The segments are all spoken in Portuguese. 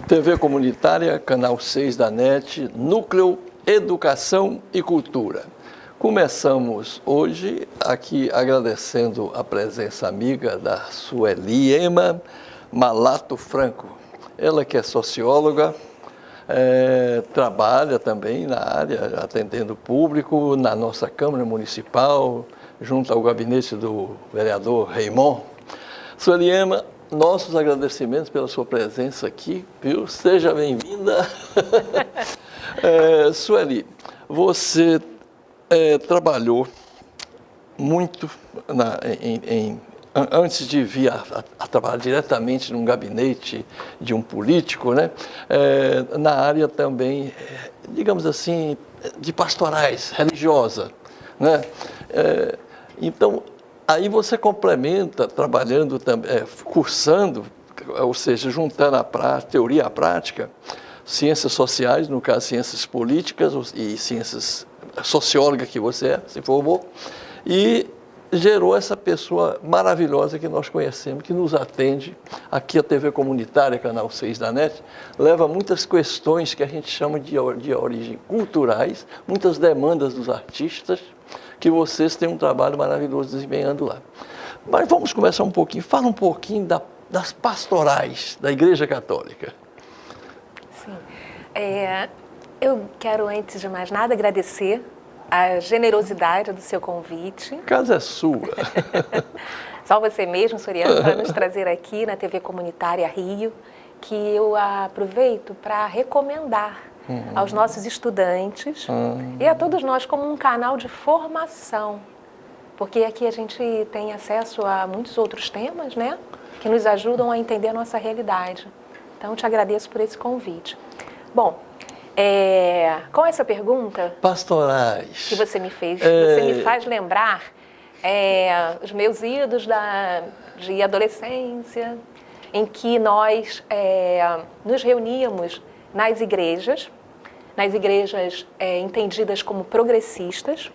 TV Comunitária, Canal 6 da NET, Núcleo Educação e Cultura. Começamos hoje aqui agradecendo a presença amiga da Sueli Ema Malato Franco. Ela que é socióloga, trabalha também na área, atendendo o público, na nossa Câmara Municipal, junto ao gabinete do vereador Raimon. Sueli Ema, nossos agradecimentos pela sua presença aqui, viu? Seja bem-vinda. Sueli, você trabalhou muito antes de vir a trabalhar diretamente num gabinete de um político, né? Na área também, digamos assim, de pastorais, religiosa, né? Então, aí você complementa, trabalhando, cursando, ou seja, juntando a teoria à prática, ciências sociais, no caso, ciências políticas e ciências socióloga que você se formou, e gerou essa pessoa maravilhosa que nós conhecemos, que nos atende. Aqui a TV Comunitária, Canal 6 da NET, leva muitas questões que a gente chama de origem culturais, muitas demandas dos artistas, que vocês têm um trabalho maravilhoso desempenhando lá. Mas vamos começar um pouquinho, fala um pouquinho das pastorais da Igreja Católica. Sim, eu quero, antes de mais nada, agradecer a generosidade do seu convite. A casa é sua. Só você mesmo, Soriano, para nos trazer aqui na TV Comunitária Rio, que eu aproveito para recomendar aos nossos estudantes e a todos nós como um canal de formação, porque aqui a gente tem acesso a muitos outros temas, né, que nos ajudam a entender a nossa realidade. Então, te agradeço por esse convite. Bom, com essa pergunta pastorais que você me fez, você me faz lembrar os meus idos de adolescência, em que nós nos reuníamos nas igrejas entendidas como progressistas,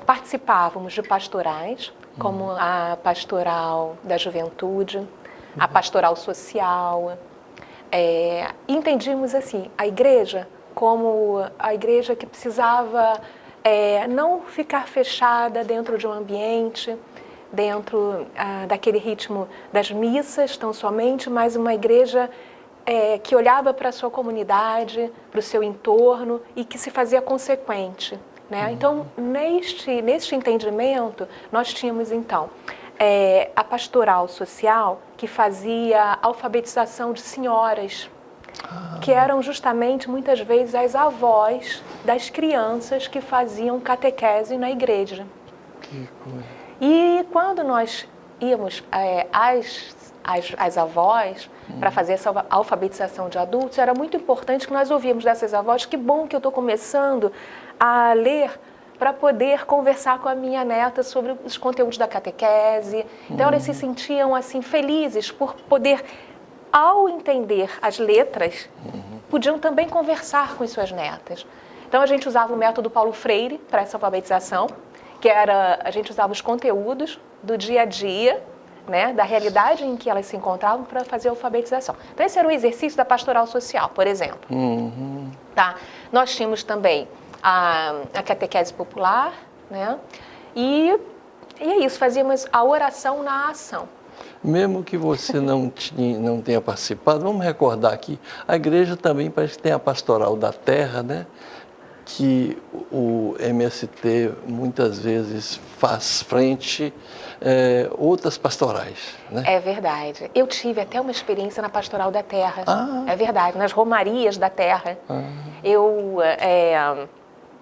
participávamos de pastorais, como a pastoral da juventude, a pastoral social, entendíamos assim, a igreja como a igreja que precisava não ficar fechada dentro de um ambiente, dentro daquele ritmo das missas tão somente, mas uma igreja que olhava para a sua comunidade, para o seu entorno e que se fazia consequente, né? Então, neste entendimento, nós tínhamos, então, a pastoral social, que fazia alfabetização de senhoras, que eram justamente, muitas vezes, as avós das crianças que faziam catequese na igreja. Que coisa. E quando nós íamos as avós para fazer essa alfabetização de adultos, era muito importante que nós ouvíamos dessas avós: que bom que eu estou começando a ler para poder conversar com a minha neta sobre os conteúdos da catequese. Então, elas se sentiam assim felizes por poder, ao entender as letras, podiam também conversar com as suas netas. Então, a gente usava o método Paulo Freire para essa alfabetização, que era, a gente usava os conteúdos do dia a dia, né, da realidade em que elas se encontravam, para fazer a alfabetização. Então, esse era o exercício da pastoral social, por exemplo. Tá? Nós tínhamos também a catequese popular, né? E é isso, fazíamos a oração na ação. Mesmo que você não tenha participado, vamos recordar aqui, a igreja também parece que tem a pastoral da terra, né? Que o MST muitas vezes faz frente outras pastorais, né? É verdade. Eu tive até uma experiência na pastoral da terra. É verdade, nas romarias da terra.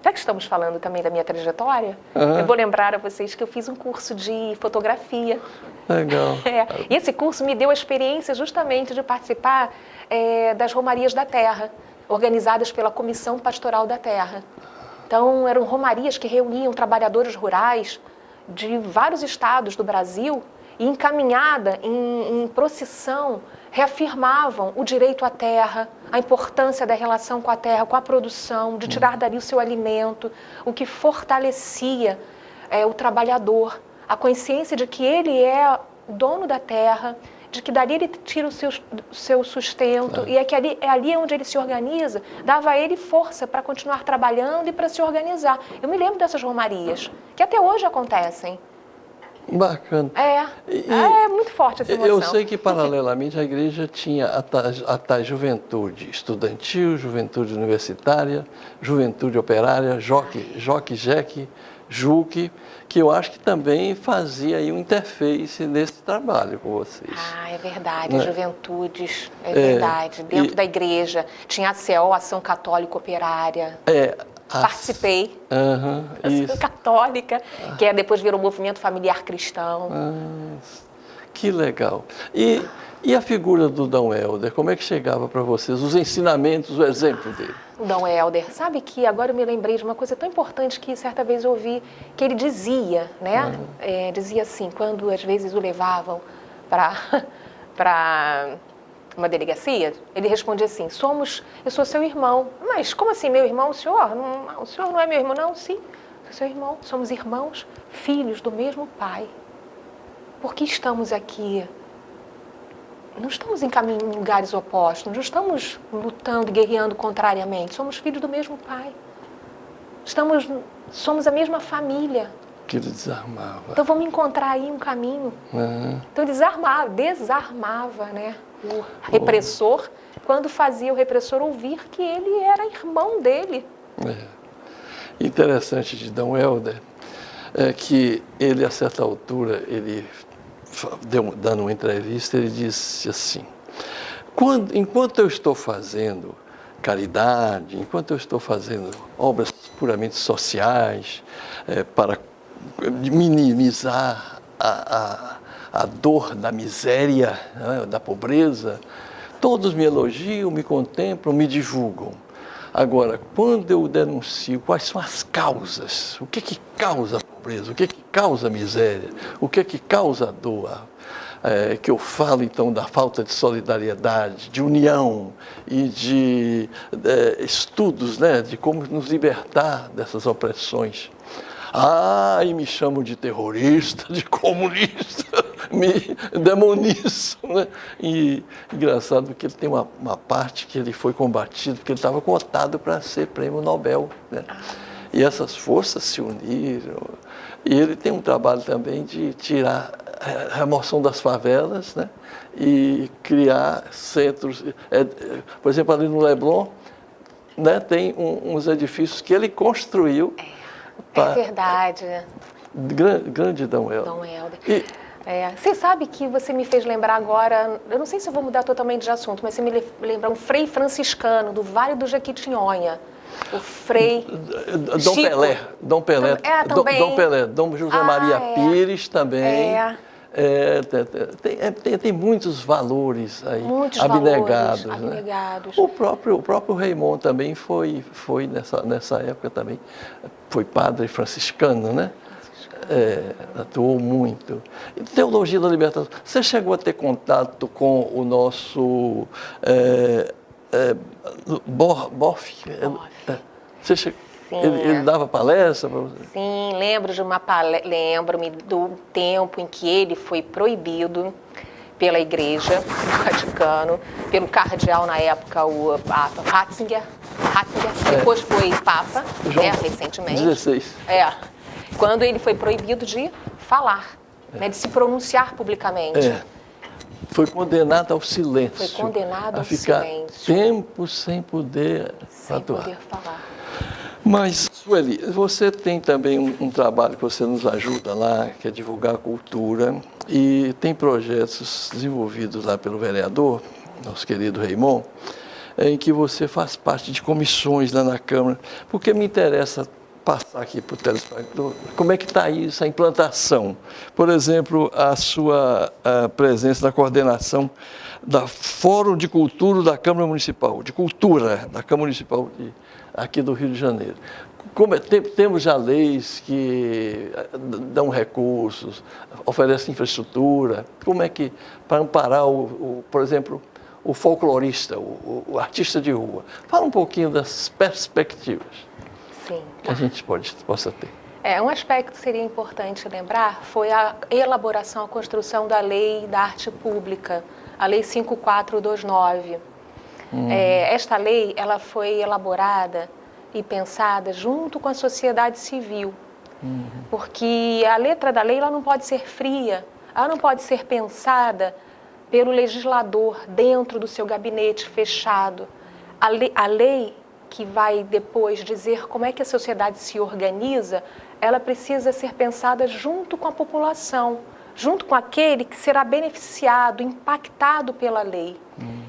Já que estamos falando também da minha trajetória, eu vou lembrar a vocês que eu fiz um curso de fotografia. Legal. E esse curso me deu a experiência justamente de participar das romarias da terra, organizadas pela Comissão Pastoral da Terra. Então, eram romarias que reuniam trabalhadores rurais de vários estados do Brasil e, encaminhada em procissão, reafirmavam o direito à terra, a importância da relação com a terra, com a produção, de tirar dali o seu alimento, o que fortalecia o trabalhador, a consciência de que ele é dono da terra, de que dali ele tira o seu sustento, Claro. e é que ali onde ele se organiza, dava a ele força para continuar trabalhando e para se organizar. Eu me lembro dessas romarias, que até hoje acontecem. Bacana. É muito forte essa emoção. Eu sei que, paralelamente, a igreja tinha a tais juventude estudantil, juventude universitária, juventude operária, Jeque, Juque, que eu acho que também fazia aí um interface nesse trabalho com vocês. É verdade, Né? Juventudes, é verdade. Dentro da igreja tinha a CO, Ação Católica Operária. Participei. Ação Católica, que depois virou Movimento Familiar Cristão. Que legal. E a figura do Dom Helder, como é que chegava para vocês? Os ensinamentos, o exemplo dele? O Dom Helder, sabe que agora eu me lembrei de uma coisa tão importante que certa vez eu ouvi, que ele dizia, né? Dizia assim, quando às vezes o levavam para uma delegacia, ele respondia assim, eu sou seu irmão. Mas como assim, meu irmão? O senhor não é meu irmão? Não, sim, sou seu irmão. Somos irmãos, filhos do mesmo pai. Por que estamos aqui? Não estamos em lugares opostos, não estamos lutando e guerreando contrariamente. Somos filhos do mesmo pai. Somos a mesma família. Que ele desarmava. Então vamos encontrar aí um caminho. Então ele desarmava, né, o repressor, quando fazia o repressor ouvir que ele era irmão dele. Interessante de Dom Helder é que ele, a certa altura, dando uma entrevista, ele disse assim, enquanto eu estou fazendo caridade, enquanto eu estou fazendo obras puramente sociais, para minimizar a dor da miséria, né, da pobreza, todos me elogiam, me contemplam, me divulgam. Agora, quando eu denuncio quais são as causas, o que causa a pobreza, o que causa a miséria, o que causa a dor, que eu falo então da falta de solidariedade, de união e de estudos, né, de como nos libertar dessas opressões. E me chamam de terrorista, de comunista, me demonizam, né? E engraçado porque ele tem uma parte que ele foi combatido, porque ele estava cotado para ser prêmio Nobel, né? E essas forças se uniram. E ele tem um trabalho também de tirar a remoção das favelas, né? E criar centros. Por exemplo, ali no Leblon, né, tem uns edifícios que ele construiu. É verdade. Grande Dom Helder. Dom Helder. Você sabe que você me fez lembrar agora, eu não sei se eu vou mudar totalmente de assunto, mas você me lembra um frei franciscano do Vale do Jequitinhonha. O frei Dom Pelé. Dom Pelé. Dom José Maria Pires também. Tem muitos valores aí, abnegados. Né? O próprio Raymond também foi nessa época também, foi padre franciscano, né? Atuou muito. E Teologia da Libertação. Você chegou a ter contato com o nosso Boff? Ele dava palestra para você? Sim, lembro-me do tempo em que ele foi proibido pela Igreja do Vaticano, pelo cardeal na época, o Papa Ratzinger, depois foi Papa, recentemente. 16. Quando ele foi proibido de falar, né, de se pronunciar publicamente. Foi condenado ao silêncio. Foi condenado ao ficar silêncio. Tempo sem poder atuar. Sem poder falar. Mas, Sueli, você tem também um trabalho que você nos ajuda lá, que é divulgar a cultura, e tem projetos desenvolvidos lá pelo vereador, nosso querido Raymond, em que você faz parte de comissões lá na Câmara, porque me interessa passar aqui para o telespectador como é que está isso, a implantação. Por exemplo, a sua presença na coordenação da Fórum de Cultura da Câmara Municipal, de Cultura da Câmara Municipal aqui do Rio de Janeiro. Temos já leis que dão recursos, oferecem infraestrutura. Como é que, para amparar, por exemplo, o folclorista, o artista de rua? Fala um pouquinho das perspectivas. Sim. Que a gente possa ter. Um aspecto que seria importante lembrar foi a elaboração, a construção da Lei da Arte Pública, a Lei 5429. Esta lei ela foi elaborada e pensada junto com a sociedade civil, porque a letra da lei ela não pode ser fria, ela não pode ser pensada pelo legislador dentro do seu gabinete fechado. A lei que vai depois dizer como é que a sociedade se organiza, ela precisa ser pensada junto com a população, junto com aquele que será beneficiado, impactado pela lei.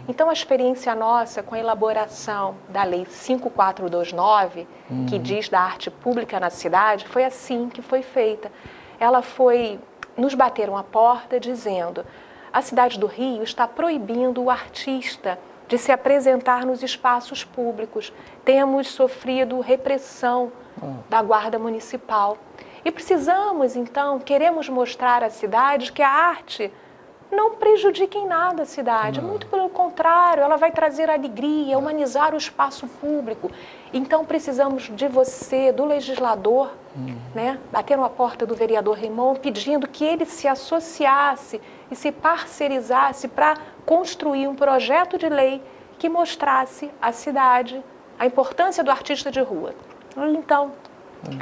Então, a experiência nossa com a elaboração da Lei 5429, que diz da arte pública na cidade, foi assim que foi feita. Nos bateram a porta dizendo: a cidade do Rio está proibindo o artista de se apresentar nos espaços públicos. Temos sofrido repressão da Guarda Municipal. E precisamos, então, queremos mostrar à cidade que a arte não prejudica em nada a cidade. Muito pelo contrário, ela vai trazer alegria, humanizar o espaço público. Então, precisamos de você, do legislador, bater na porta do vereador Raymond, pedindo que ele se associasse e se parcerizasse para construir um projeto de lei que mostrasse à cidade a importância do artista de rua. Então,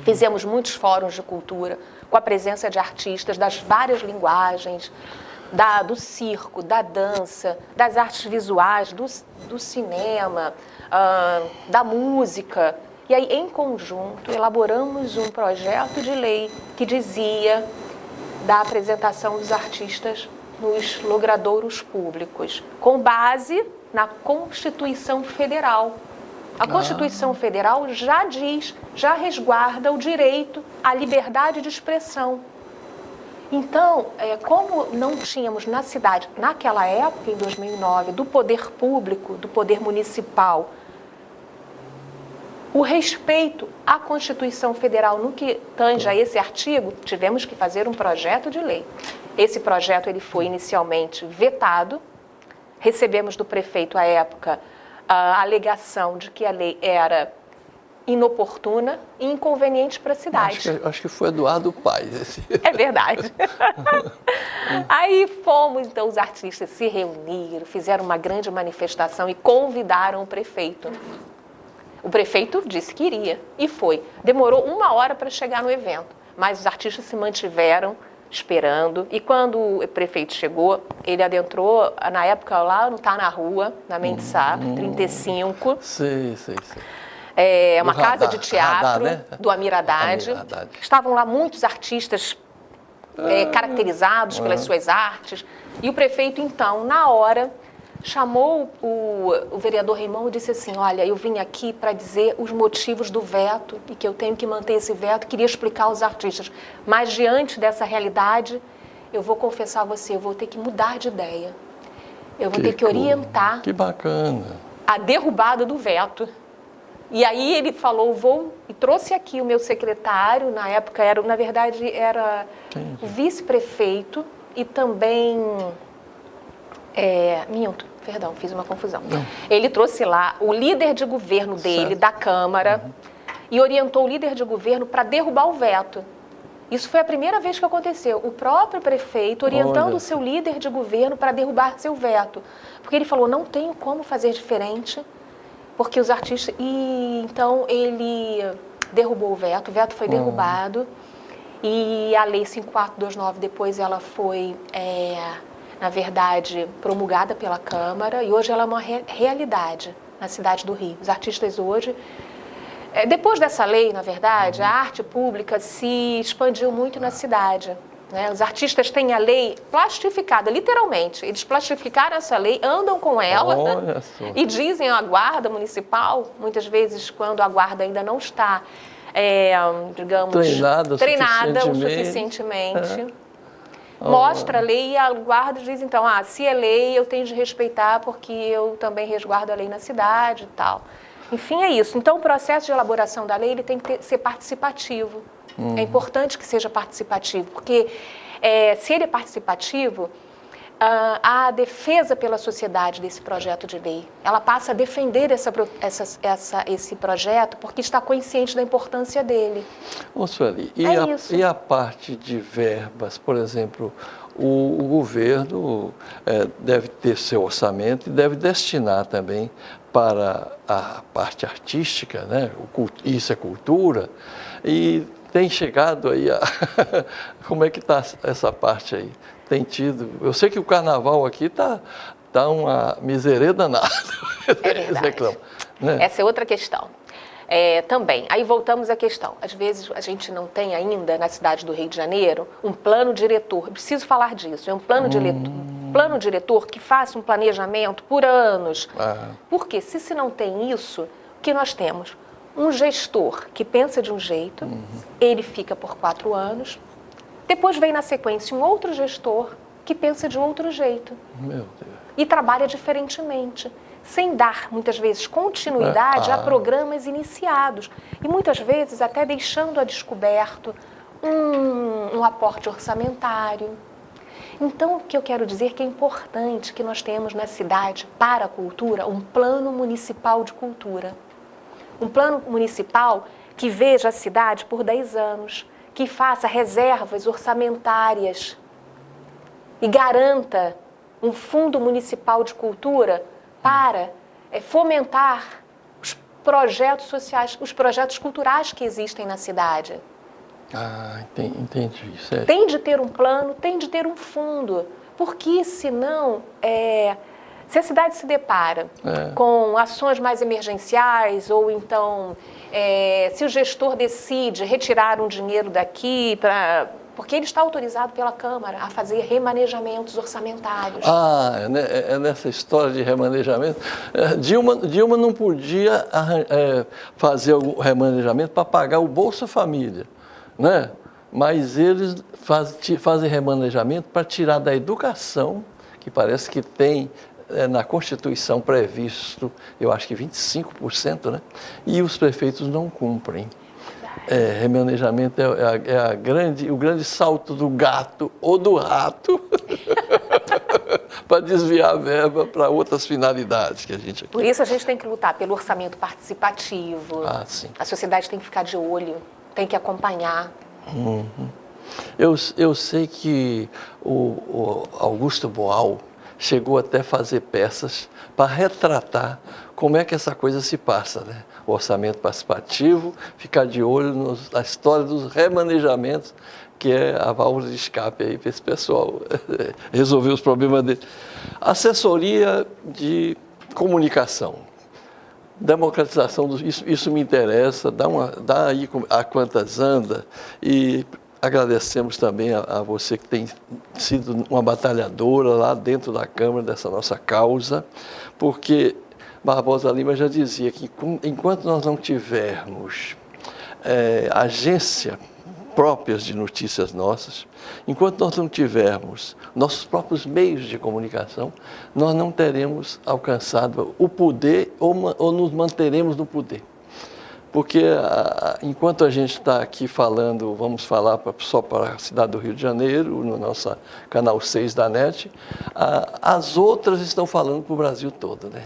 fizemos muitos fóruns de cultura com a presença de artistas das várias linguagens, do circo, da dança, das artes visuais, do cinema, da música. E aí, em conjunto, elaboramos um projeto de lei que dizia da apresentação dos artistas nos logradouros públicos, com base na Constituição Federal. A Constituição Federal já resguarda o direito à liberdade de expressão. Então, como não tínhamos na cidade, naquela época, em 2009, do poder público, do poder municipal, o respeito à Constituição Federal no que tange a esse artigo, tivemos que fazer um projeto de lei. Esse projeto ele foi inicialmente vetado, recebemos do prefeito à época a alegação de que a lei era inoportuna e inconveniente para a cidade. Acho que foi Eduardo Paes. É verdade. Aí fomos, então, os artistas se reuniram, fizeram uma grande manifestação e convidaram o prefeito. O prefeito disse que iria e foi. Demorou 1 hora para chegar no evento, mas os artistas se mantiveram esperando. E quando o prefeito chegou, ele adentrou, na época lá no Tá na Rua, na Mendes Sá, 35. Sei. Uma casa de teatro do Amir Haddad. Estavam lá muitos artistas caracterizados pelas suas artes. E o prefeito, então, na hora, chamou o vereador Raymond e disse assim: olha, eu vim aqui para dizer os motivos do veto e que eu tenho que manter esse veto, queria explicar aos artistas. Mas, diante dessa realidade, eu vou confessar a você, eu vou ter que mudar de ideia. Eu vou ter que orientar a derrubada do veto. E aí ele falou, e trouxe aqui o meu secretário, na época era o vice-prefeito e também, fiz uma confusão. Não. Ele trouxe lá o líder de governo dele, da Câmara, e orientou o líder de governo para derrubar o veto. Isso foi a primeira vez que aconteceu. O próprio prefeito orientando o seu líder de governo para derrubar seu veto. Porque ele falou, não tenho como fazer diferente, porque os artistas... E então ele derrubou o veto foi derrubado. E a Lei 5429, depois ela foi, na verdade, promulgada pela Câmara. E hoje ela é uma realidade na cidade do Rio. Os artistas hoje... Depois dessa lei, na verdade, a arte pública se expandiu muito na cidade. Né? Os artistas têm a lei plastificada, literalmente. Eles plastificaram essa lei, andam com ela e dizem à guarda municipal, muitas vezes quando a guarda ainda não está, treinada o suficientemente. Mostra a lei e a guarda diz, então, se é lei, eu tenho de respeitar porque eu também resguardo a lei na cidade e tal. Enfim, é isso. Então, o processo de elaboração da lei ele tem que ser participativo. É importante que seja participativo, porque se ele é participativo, a defesa pela sociedade desse projeto de lei. Ela passa a defender esse projeto porque está consciente da importância dele. Ô, Sueli, Isso. e a parte de verbas, por exemplo, o governo deve ter seu orçamento e deve destinar também para a parte artística, né? Isso é cultura, e tem chegado aí como é que está essa parte aí? Tem tido, eu sei que o carnaval aqui tá uma miserê danada. É verdade. Né? Essa é outra questão. Também, aí voltamos à questão. Às vezes a gente não tem ainda, na cidade do Rio de Janeiro, um plano diretor. Preciso falar disso. É um plano diretor que faça um planejamento por anos. Porque se não tem isso, o que nós temos? Um gestor que pensa de um jeito, ele fica por 4 anos. Depois vem na sequência um outro gestor que pensa de outro jeito. Meu Deus. E trabalha diferentemente, sem dar, muitas vezes, continuidade a programas iniciados. E muitas vezes até deixando a descoberto um aporte orçamentário. Então, o que eu quero dizer é que é importante que nós tenhamos na cidade, para a cultura, um plano municipal de cultura. Um plano municipal que veja a cidade por 10 anos, que faça reservas orçamentárias e garanta um fundo municipal de cultura para fomentar os projetos sociais, os projetos culturais que existem na cidade. Entendi. Certo. Tem de ter um plano, tem de ter um fundo, porque senão, se a cidade se depara com ações mais emergenciais, ou então se o gestor decide retirar um dinheiro daqui porque ele está autorizado pela Câmara a fazer remanejamentos orçamentários. É nessa história de remanejamento. Dilma não podia fazer o remanejamento para pagar o Bolsa Família, né? Mas eles fazem remanejamento para tirar da educação, que parece que tem na Constituição previsto, eu acho que 25%, né? E os prefeitos não cumprem. Remanejamento é o grande salto do gato ou do rato para desviar a verba para outras finalidades que a gente aqui. Por isso a gente tem que lutar pelo orçamento participativo. Sim. A sociedade tem que ficar de olho, tem que acompanhar. Eu sei que o Augusto Boal chegou até a fazer peças para retratar como é que essa coisa se passa, né? O orçamento participativo, ficar de olho na história dos remanejamentos, que é a válvula de escape aí para esse pessoal resolver os problemas dele. Assessoria de comunicação, democratização, isso me interessa, dá aí a quantas anda, e agradecemos também a você que tem sido uma batalhadora lá dentro da Câmara dessa nossa causa, porque Barbosa Lima já dizia que enquanto nós não tivermos agência próprias de notícias nossas, enquanto nós não tivermos nossos próprios meios de comunicação, nós não teremos alcançado o poder ou nos manteremos no poder. Porque enquanto a gente está aqui falando, vamos falar só para a cidade do Rio de Janeiro, no nosso canal 6 da NET, as outras estão falando para o Brasil todo, né?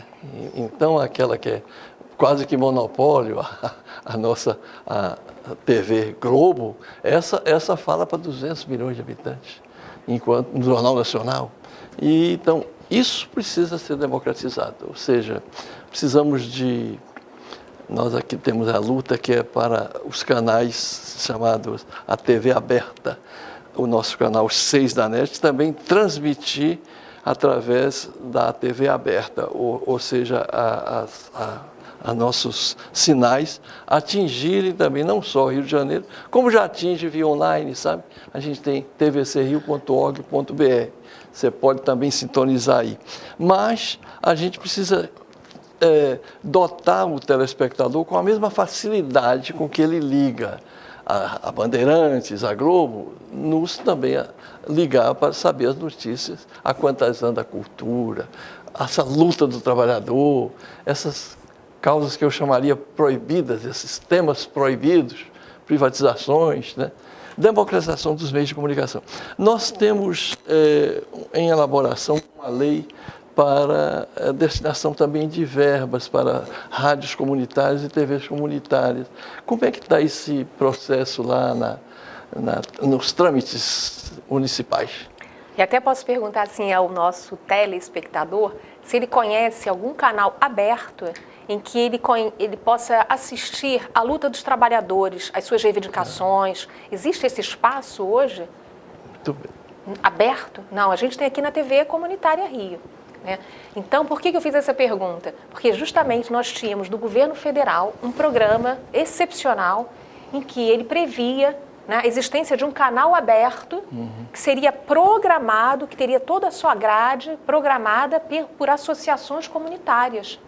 Então, aquela que é quase que monopólio, a nossa TV Globo, essa fala para 200 milhões de habitantes, enquanto no Jornal Nacional. E, então, isso precisa ser democratizado, ou seja, precisamos de... Nós aqui temos a luta que é para os canais chamados a TV aberta, o nosso canal 6 da NET, também transmitir através da TV aberta, ou seja, a nossos sinais atingirem também não só o Rio de Janeiro, como já atinge via online, sabe? A gente tem tvcrio.org.br, você pode também sintonizar aí. Mas a gente precisa dotar o telespectador com a mesma facilidade com que ele liga a Bandeirantes, a Globo, nos também ligar para saber as notícias, a quantas anda a cultura, essa luta do trabalhador, essas causas que eu chamaria proibidas, esses temas proibidos, privatizações, né? democratização dos meios de comunicação. Nós temos em elaboração uma lei para a destinação também de verbas para rádios comunitárias e TVs comunitárias. Como é que está esse processo lá nos trâmites municipais? E até posso perguntar assim ao nosso telespectador se ele conhece algum canal aberto em que ele possa assistir à luta dos trabalhadores, às suas reivindicações. Existe esse espaço hoje? Muito bem. Aberto? Não, a gente tem aqui na TV Comunitária Rio. Né? Então, por que eu fiz essa pergunta? Porque justamente nós tínhamos do governo federal um programa excepcional em que ele previa, né, a existência de um canal aberto que seria programado, que teria toda a sua grade programada por associações comunitárias.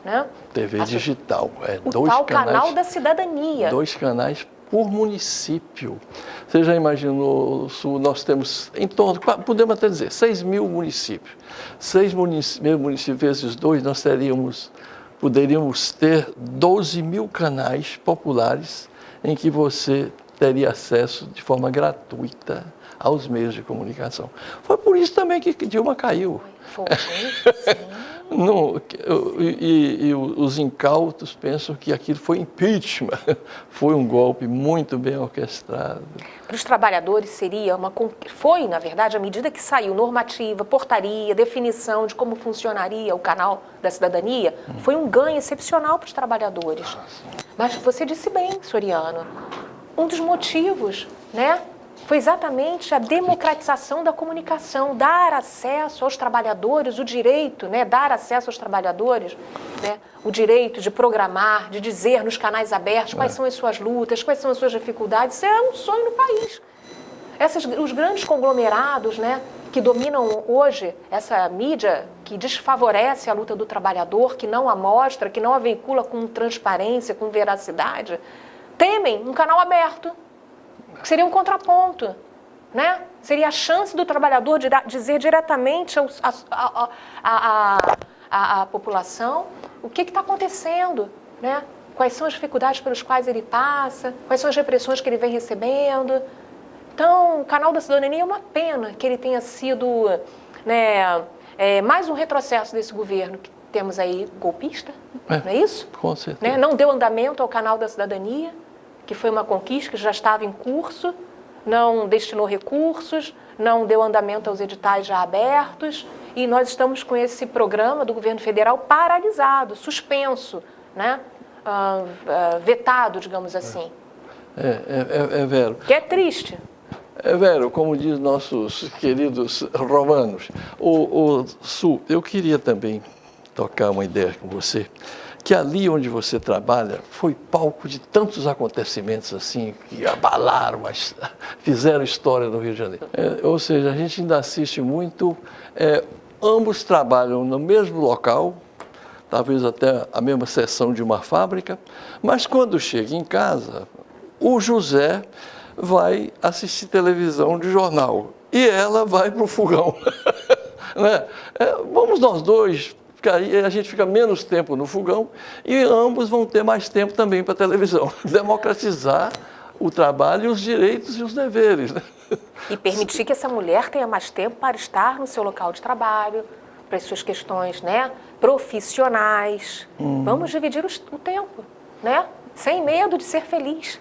Né? TV digital. O tal canal da cidadania. 2 canais por município. Você já imaginou, nós temos em torno, podemos até dizer, 6 mil municípios. 6 municípios vezes 2, nós poderíamos ter 12 mil canais populares em que você teria acesso de forma gratuita aos meios de comunicação. Foi por isso também que Dilma caiu. Foi, sim. E os incautos pensam que aquilo foi impeachment, foi um golpe muito bem orquestrado. Para os trabalhadores foi, na verdade, à medida que saiu normativa, portaria, definição de como funcionaria o canal da cidadania, foi um ganho excepcional para os trabalhadores. Mas você disse bem, Soriano, um dos motivos, né, foi exatamente a democratização da comunicação, dar acesso aos trabalhadores, o direito, né, dar acesso aos trabalhadores, né, o direito de programar, de dizer nos canais abertos quais são as suas lutas, quais são as suas dificuldades. Isso é um sonho no país. Os grandes conglomerados, né, que dominam hoje essa mídia que desfavorece a luta do trabalhador, que não a mostra, que não a veicula com transparência, com veracidade, temem um canal aberto, que seria um contraponto, né? Seria a chance do trabalhador de dizer diretamente à população o que está acontecendo, né? Quais são as dificuldades pelas quais ele passa, quais são as repressões que ele vem recebendo. Então, o canal da cidadania é uma pena que ele tenha sido, né, mais um retrocesso desse governo que temos aí golpista, não é isso? Com certeza. Né? Não deu andamento ao canal da cidadania, que foi uma conquista que já estava em curso, não destinou recursos, não deu andamento aos editais já abertos, e nós estamos com esse programa do governo federal paralisado, suspenso, né? Vetado, digamos assim. Vero. Que é triste. Vero, como diz nossos queridos romanos, eu queria também tocar uma ideia com você, que ali onde você trabalha foi palco de tantos acontecimentos assim, que abalaram, fizeram história no Rio de Janeiro. Ou seja, a gente ainda assiste muito, ambos trabalham no mesmo local, talvez até a mesma seção de uma fábrica, mas quando chega em casa, o José vai assistir televisão de jornal e ela vai para o fogão. Né? Vamos nós dois, a gente fica menos tempo no fogão e ambos vão ter mais tempo também para a televisão. Democratizar o trabalho, os direitos e os deveres. Né? E permitir que essa mulher tenha mais tempo para estar no seu local de trabalho, para as suas questões, né, profissionais. Vamos dividir o tempo, né? Sem medo de ser feliz.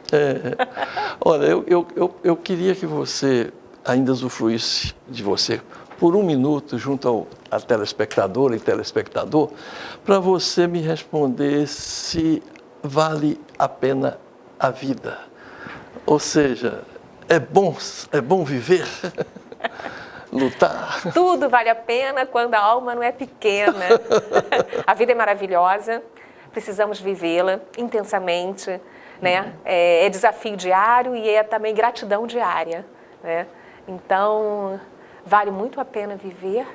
Olha, eu queria que você ainda usufruísse de você por um minuto junto a telespectadora e telespectador, para você me responder se vale a pena a vida. Ou seja, é bom viver, lutar. Tudo vale a pena quando a alma não é pequena. A vida é maravilhosa, precisamos vivê-la intensamente, né? É desafio diário e é também gratidão diária, né? Então, vale muito a pena viver,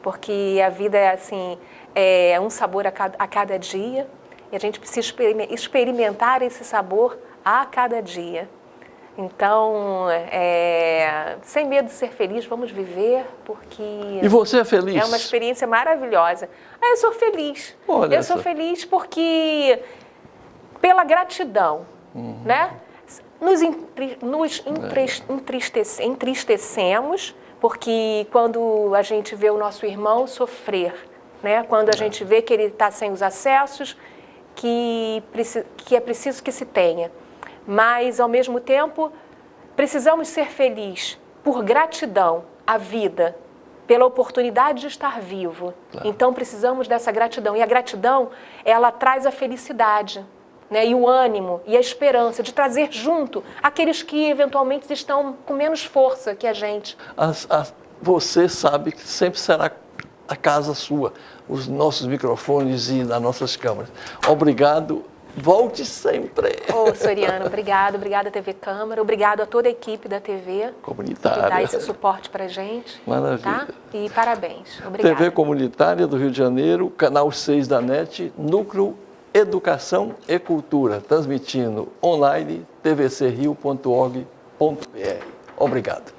porque a vida é assim, é um sabor a cada dia e a gente precisa experimentar esse sabor a cada dia. Então, sem medo de ser feliz, vamos viver, porque... E você é feliz? É uma experiência maravilhosa. Eu sou feliz. Olha eu sou feliz porque, pela gratidão, né? entristecemos, porque quando a gente vê o nosso irmão sofrer, né? Quando a gente vê que ele está sem os acessos que é preciso que se tenha. Mas, ao mesmo tempo, precisamos ser felizes por gratidão à vida, pela oportunidade de estar vivo. Claro. Então, precisamos dessa gratidão. E a gratidão, ela traz a felicidade, né? E o ânimo e a esperança de trazer junto aqueles que, eventualmente, estão com menos força que a gente. Você sabe que sempre será a casa sua, os nossos microfones e as nossas câmeras. Obrigado. Volte sempre. Soriano, obrigada TV Câmara, obrigado a toda a equipe da TV Comunitária. Que dá esse suporte para a gente. Maravilha. Tá? E parabéns. Obrigada. TV Comunitária do Rio de Janeiro, canal 6 da NET, Núcleo Educação e Cultura, transmitindo online tvcrio.org.br. Obrigado.